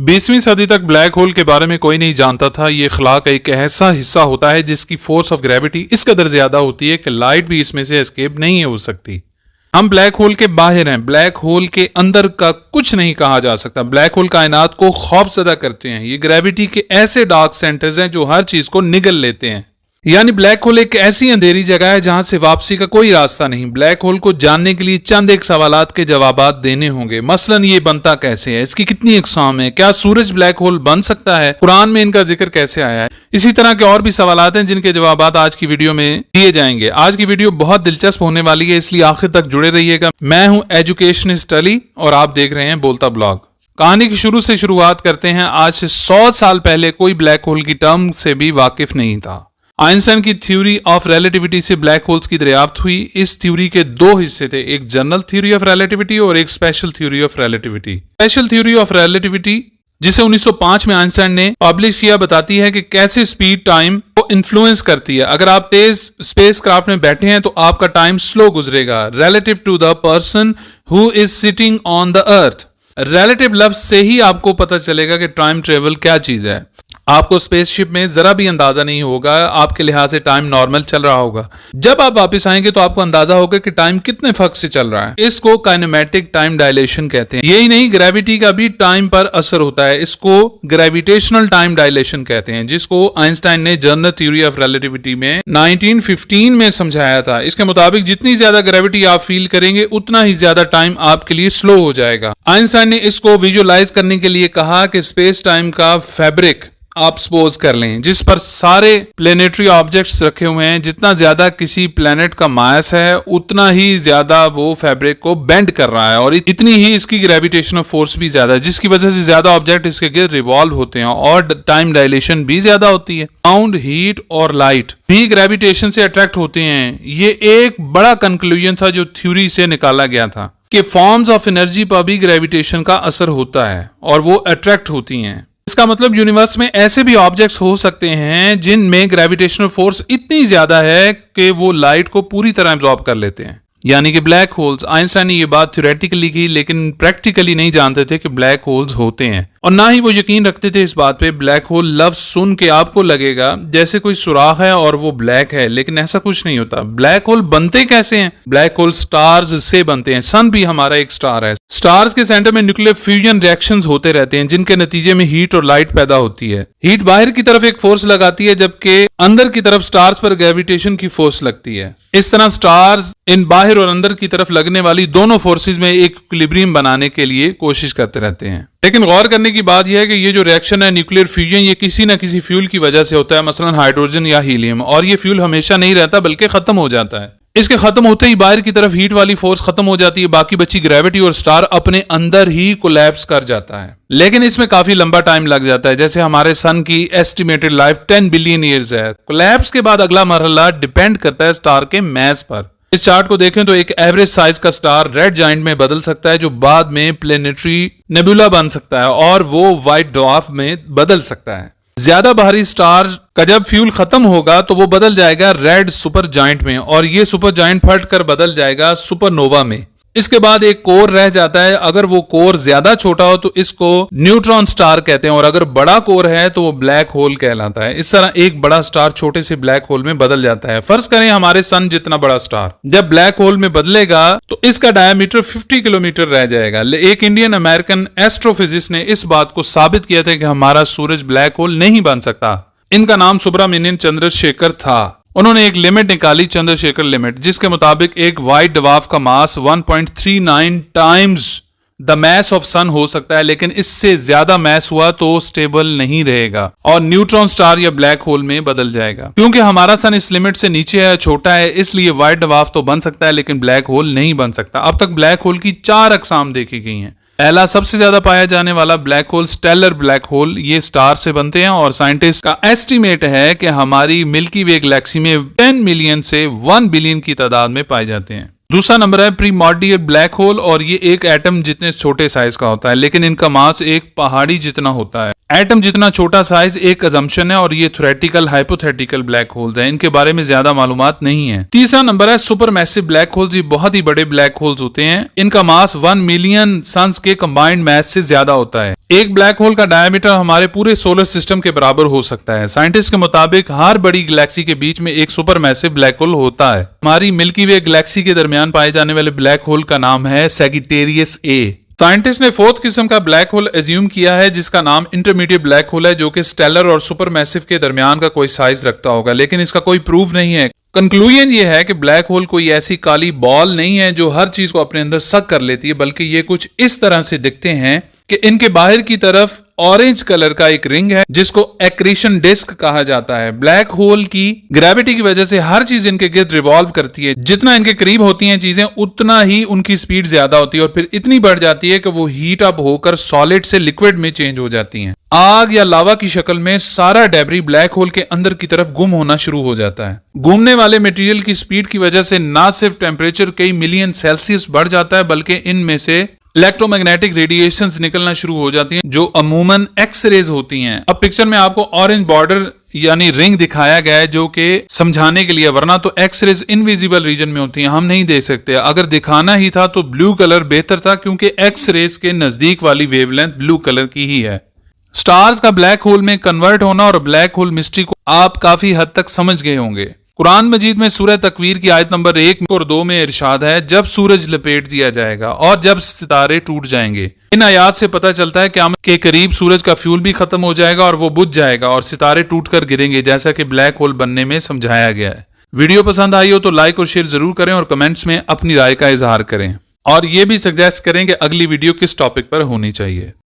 20वीं सदी तक black hole के बारे में कोई नहीं जानता था। ये खला का एक ऐसा हिस्सा होता है जिसकी फोर्स ऑफ ग्रेविटी इस कदर ज्यादा होती है कि लाइट भी इसमें से एस्केप नहीं हो सकती। हम ब्लैक होल के बाहर हैं, ब्लैक होल के अंदर का कुछ नहीं कहा जा सकता। ब्लैक होल कायनात को खौफजदा करते हैं। ये ग्रेविटी के ऐसे डार्क सेंटर्स हैं जो हर चीज को निगल लेते हैं। यानी ब्लैक होल एक ऐसी अंधेरी जगह है जहां से वापसी का कोई रास्ता नहीं। ब्लैक होल को जानने के लिए चंद एक सवालात के जवाबात देने होंगे। मसलन ये बनता कैसे है, इसकी कितनी अक़साम है, क्या सूरज ब्लैक होल बन सकता है, कुरान में इनका जिक्र कैसे आया है। इसी तरह के और भी सवालात हैं जिनके जवाबात आज की वीडियो में दिए जाएंगे। आज की वीडियो बहुत दिलचस्प होने वाली है, इसलिए आखिर तक जुड़े रहिएगा। मैं हूं एजुकेशनिस्ट अली और आप देख रहे हैं बोलता ब्लॉग। कहानी की शुरुआत करते हैं। आज से 100 साल पहले कोई ब्लैक होल की टर्म से भी वाकिफ नहीं था। आइंस्टाइन की थ्योरी ऑफ रिलेटिविटी से ब्लैक होल्स की दरियाफ्त हुई। इस थ्योरी के दो हिस्से थे, एक जनरल थ्योरी ऑफ रिलेटिविटी और एक special theory of relativity. Special theory of relativity, जिसे 1905 में आइंस्टाइन ने पब्लिश किया, बताती है कि कैसे स्पीड टाइम को इन्फ्लुएंस करती है। अगर आप तेज स्पेस क्राफ्ट में बैठे हैं तो आपका टाइम स्लो गुजरेगा relative to the person who is sitting on the earth. Relative लफ्ज से ही आपको पता चलेगा कि टाइम ट्रेवल क्या चीज है। आपको स्पेसशिप में जरा भी अंदाजा नहीं होगा, आपके लिहाज से टाइम नॉर्मल चल रहा होगा। जब आप वापस आएंगे तो आपको अंदाजा होगा कि टाइम कितने फर्क से चल रहा है। इसको काइनेमेटिक टाइम डायलेशन कहते हैं। यही नहीं, ग्रेविटी का भी टाइम पर असर होता है। इसको ग्रेविटेशनल टाइम डायलेशन कहते हैं, जिसको आइंस्टाइन ने जनरल थ्योरी ऑफ रिलेटिविटी में 1915 में समझाया था। इसके मुताबिक जितनी ज्यादा ग्रेविटी आप फील करेंगे उतना ही ज्यादा टाइम आपके लिए स्लो हो जाएगा। आइंस्टाइन ने इसको विजुअलाइज करने के लिए कहा कि स्पेस टाइम का फैब्रिक आप सपोज कर लें जिस पर सारे प्लेनेटरी ऑब्जेक्ट्स रखे हुए हैं। जितना ज्यादा किसी प्लेनेट का मास है उतना ही ज्यादा वो फैब्रिक को बेंड कर रहा है और इतनी ही इसकी ग्रेविटेशनल फोर्स भी ज्यादा है, जिसकी वजह से ज्यादा ऑब्जेक्ट इसके गिर्द रिवॉल्व होते हैं और टाइम डायलेशन भी ज्यादा होती है। साउंड, हीट और लाइट भी ग्रेविटेशन से अट्रैक्ट होते हैं। ये एक बड़ा कंक्लूजन था जो थ्योरी से निकाला गया था कि फॉर्म्स ऑफ एनर्जी पर भी ग्रेविटेशन का असर होता है और वो अट्रैक्ट होती हैं। इसका मतलब यूनिवर्स में ऐसे भी ऑब्जेक्ट्स हो सकते हैं जिनमें ग्रेविटेशनल फोर्स इतनी ज्यादा है कि वो लाइट को पूरी तरह एब्जॉर्ब कर लेते हैं, यानी कि ब्लैक होल्स। आइंस्टाइन ने ये बात थ्योरेटिकली की, लेकिन प्रैक्टिकली नहीं जानते थे कि ब्लैक होल्स होते हैं और ना ही वो यकीन रखते थे इस बात पे। ब्लैक होल लफ्ज सुन के आपको लगेगा जैसे कोई सुराख है और वो ब्लैक है, लेकिन ऐसा कुछ नहीं होता। ब्लैक होल बनते कैसे हैं? ब्लैक होल स्टार्स से बनते हैं। सन भी हमारा एक स्टार है। स्टार्स के सेंटर में न्यूक्लियर फ्यूजन रिएक्शंस होते रहते हैं जिनके नतीजे में हीट और लाइट पैदा होती है। हीट बाहर की तरफ एक फोर्स लगाती है जबकि अंदर की तरफ स्टार्स पर ग्रेविटेशन की फोर्स लगती है। इस तरह स्टार्स इन बाहर और अंदर की तरफ लगने वाली दोनों फोर्सेस में एक इक्विलिब्रियम बनाने के लिए कोशिश करते रहते हैं। लेकिन गौर करने की बात यह है कि ये जो रिएक्शन है न्यूक्लियर फ्यूजन, ये किसी न किसी फ्यूल की वजह से होता है, मसलन हाइड्रोजन या हीलियम। और ये फ्यूल हमेशा नहीं रहता बल्कि खत्म हो जाता है। इसके खत्म होते ही बाहर की तरफ हीट वाली फोर्स खत्म हो जाती है, बाकी बची ग्रेविटी और स्टार अपने अंदर ही कोलैप्स कर जाता है। लेकिन इसमें काफी लंबा टाइम लग जाता है। जैसे हमारे सन की एस्टिमेटेड लाइफ 10 बिलियन ईयर्स है। कोलैप्स के बाद अगला मरहला डिपेंड करता है स्टार के मैस पर। इस चार्ट को देखें तो एक एवरेज साइज का स्टार रेड जाइंट में बदल सकता है जो बाद में प्लेनेटरी नेबुला बन सकता है और वो व्हाइट ड्वार्फ में बदल सकता है। ज्यादा भारी स्टार का जब फ्यूल खत्म होगा तो वो बदल जाएगा रेड सुपर जाइंट में और ये सुपर जाइंट फट कर बदल जाएगा सुपरनोवा में। इसके बाद एक कोर रह जाता है। अगर वो कोर ज्यादा छोटा हो तो इसको न्यूट्रॉन स्टार कहते हैं और अगर बड़ा कोर है तो वो ब्लैक होल कहलाता है। इस तरह एक बड़ा स्टार छोटे से ब्लैक होल में बदल जाता है। फर्ज करें हमारे सन जितना बड़ा स्टार जब ब्लैक होल में बदलेगा तो इसका डायमीटर 50 किलोमीटर रह जाएगा। एक इंडियन अमेरिकन एस्ट्रोफिजिस्ट ने इस बात को साबित किया था कि हमारा सूरज ब्लैक होल नहीं बन सकता। इनका नाम सुब्रमण्यम चंद्रशेखर था। उन्होंने एक लिमिट निकाली, चंद्रशेखर लिमिट, जिसके मुताबिक एक व्हाइट ड्वार्फ का मास 1.39 टाइम्स द मैस ऑफ सन हो सकता है, लेकिन इससे ज्यादा मैस हुआ तो स्टेबल नहीं रहेगा और न्यूट्रॉन स्टार या ब्लैक होल में बदल जाएगा। क्योंकि हमारा सन इस लिमिट से नीचे है, छोटा है, इसलिए व्हाइट ड्वार्फ तो बन सकता है लेकिन ब्लैक होल नहीं बन सकता। अब तक ब्लैक होल की 4 अक़साम देखी गई हैं। पहला सबसे ज्यादा पाया जाने वाला black hole stellar black hole, ये स्टार से बनते हैं और साइंटिस्ट का एस्टिमेट है कि हमारी मिल्की वे गैलेक्सी में 10 मिलियन से 1 बिलियन की तादाद में पाए जाते हैं। दूसरा नंबर है प्रीमॉर्डियल ब्लैक होल और ये एक एटम जितने छोटे साइज का होता है लेकिन इनका मास एक पहाड़ी जितना होता है। एटम जितना छोटा साइज एक अजम्पशन है और ये थ्योरेटिकल हाइपोथेटिकल ब्लैक होल्स हैं, इनके बारे में ज्यादा मालूमात नहीं है। तीसरा नंबर है सुपर मैसिव ब्लैक होल्स। ये बहुत ही बड़े ब्लैक होल्स होते हैं, इनका मास 1 मिलियन सन्स के कंबाइंड मैस से ज्यादा होता है। एक ब्लैक होल का डायमीटर हमारे पूरे सोलर सिस्टम के बराबर हो सकता है। साइंटिस्ट के मुताबिक हर बड़ी गैलेक्सी के बीच में एक सुपर मैसिव ब्लैक होल होता है। हमारी मिल्की वे गैलेक्सी के दरमियान पाए जाने वाले ब्लैक होल का नाम है सैजिटेरियस ए। साइंटिस्ट ने फोर्थ किस्म का ब्लैक होल एज्यूम किया है जिसका नाम इंटरमीडिएट ब्लैक होल है, जो कि स्टेलर और सुपर मैसिव के दरमियान का कोई साइज रखता होगा, लेकिन इसका कोई प्रूफ नहीं है। कंक्लूजन ये है कि ब्लैक होल कोई ऐसी काली बॉल नहीं है जो हर चीज को अपने अंदर सक कर लेती है, बल्कि ये कुछ इस तरह से दिखते हैं कि इनके बाहर की तरफ ऑरेंज कलर का एक रिंग है जिसको एक्रीशन डिस्क कहा जाता है। ब्लैक होल की ग्रेविटी की वजह से हर चीज इनके गिर्द रिवॉल्व करती है। जितना इनके करीब होती हैं चीजें उतना ही उनकी स्पीड ज्यादा होती है और फिर इतनी बढ़ जाती है कि वो हीट अप होकर सॉलिड से लिक्विड में चेंज हो जाती हैं। आग या लावा की शक्ल में सारा डेब्री ब्लैक होल के अंदर की तरफ गुम होना शुरू हो जाता है। घूमने वाले मटेरियल की स्पीड की वजह से ना सिर्फ टेम्परेचर कई मिलियन सेल्सियस बढ़ जाता है, बल्कि इनमें से इलेक्ट्रोमैग्नेटिक रेडिएशंस निकलना शुरू हो जाती हैं जो अमूमन एक्स-रेज होती हैं। अब पिक्चर में आपको ऑरेंज बॉर्डर यानी रिंग दिखाया गया है जो कि समझाने के लिए, वरना तो एक्स-रेज इनविजिबल रीजन में होती हैं, हम नहीं देख सकते। अगर दिखाना ही था तो ब्लू कलर बेहतर था, क्योंकि एक्स-रेज के नजदीक वाली वेवलेंथ ब्लू कलर की ही है। स्टार्स का ब्लैक होल में कन्वर्ट होना और ब्लैक होल मिस्ट्री को आप काफी हद तक समझ गए होंगे। कुरान मजीद में सूरह तकवीर की आयत नंबर 1 और 2 में इरशाद है, जब सूरज लपेट दिया जाएगा और जब सितारे टूट जाएंगे। इन आयात से पता चलता है क़यामत के करीब सूरज का फ्यूल भी खत्म हो जाएगा और वो बुझ जाएगा और सितारे टूटकर गिरेंगे, जैसा कि ब्लैक होल बनने में समझाया गया है। वीडियो पसंद आई हो तो लाइक और शेयर जरूर करें और कमेंट्स में अपनी राय का इजहार करें, और ये भी सजेस्ट करें कि अगली वीडियो किस टॉपिक पर होनी चाहिए।